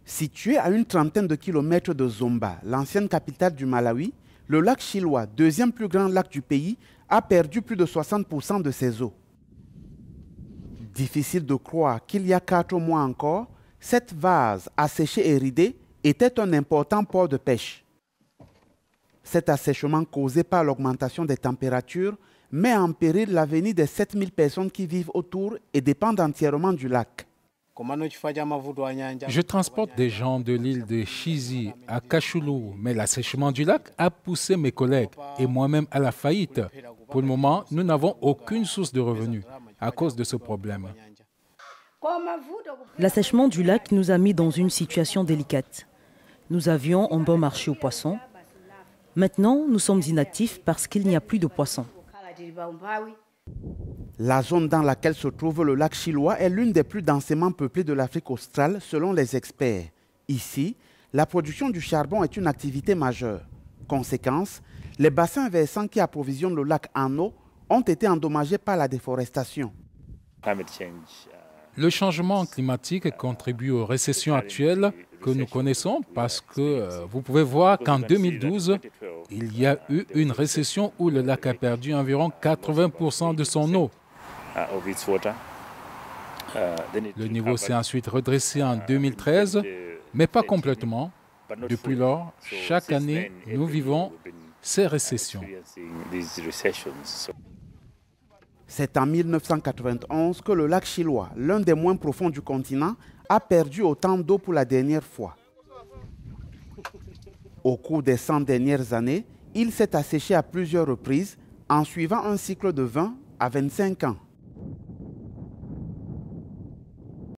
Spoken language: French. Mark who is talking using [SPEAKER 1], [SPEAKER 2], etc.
[SPEAKER 1] Situé à une trentaine de kilomètres de Zomba, l'ancienne capitale du Malawi, le lac Chilois, deuxième plus grand lac du pays, a perdu plus de 60% de ses eaux. Difficile de croire qu'il y a 4 mois encore, cette vase asséchée et ridée était un important port de pêche. Cet assèchement causé par l'augmentation des températures met en péril l'avenir des 7000 personnes qui vivent autour et dépendent entièrement du lac.
[SPEAKER 2] Je transporte des gens de l'île de Chizi à Kachulu, mais l'assèchement du lac a poussé mes collègues et moi-même à la faillite. Pour le moment, nous n'avons aucune source de revenus à cause de ce problème.
[SPEAKER 3] L'assèchement du lac nous a mis dans une situation délicate. Nous avions un bon marché aux poissons. Maintenant, nous sommes inactifs parce qu'il n'y a plus de poissons.
[SPEAKER 1] La zone dans laquelle se trouve le lac Chilois est l'une des plus densément peuplées de l'Afrique australe, selon les experts. Ici, la production du charbon est une activité majeure. Conséquence, les bassins versants qui approvisionnent le lac en eau ont été endommagés par la déforestation.
[SPEAKER 2] Le changement climatique contribue aux récessions actuelles que nous connaissons parce que vous pouvez voir qu'en 2012, il y a eu une récession où le lac a perdu environ 80% de son eau. Le niveau s'est ensuite redressé en 2013, mais pas complètement. Depuis lors, chaque année, nous vivons ces récessions.
[SPEAKER 1] C'est en 1991 que le lac Chilois, l'un des moins profonds du continent, a perdu autant d'eau pour la dernière fois. Au cours des 100 dernières années, il s'est asséché à plusieurs reprises en suivant un cycle de 20 à 25 ans.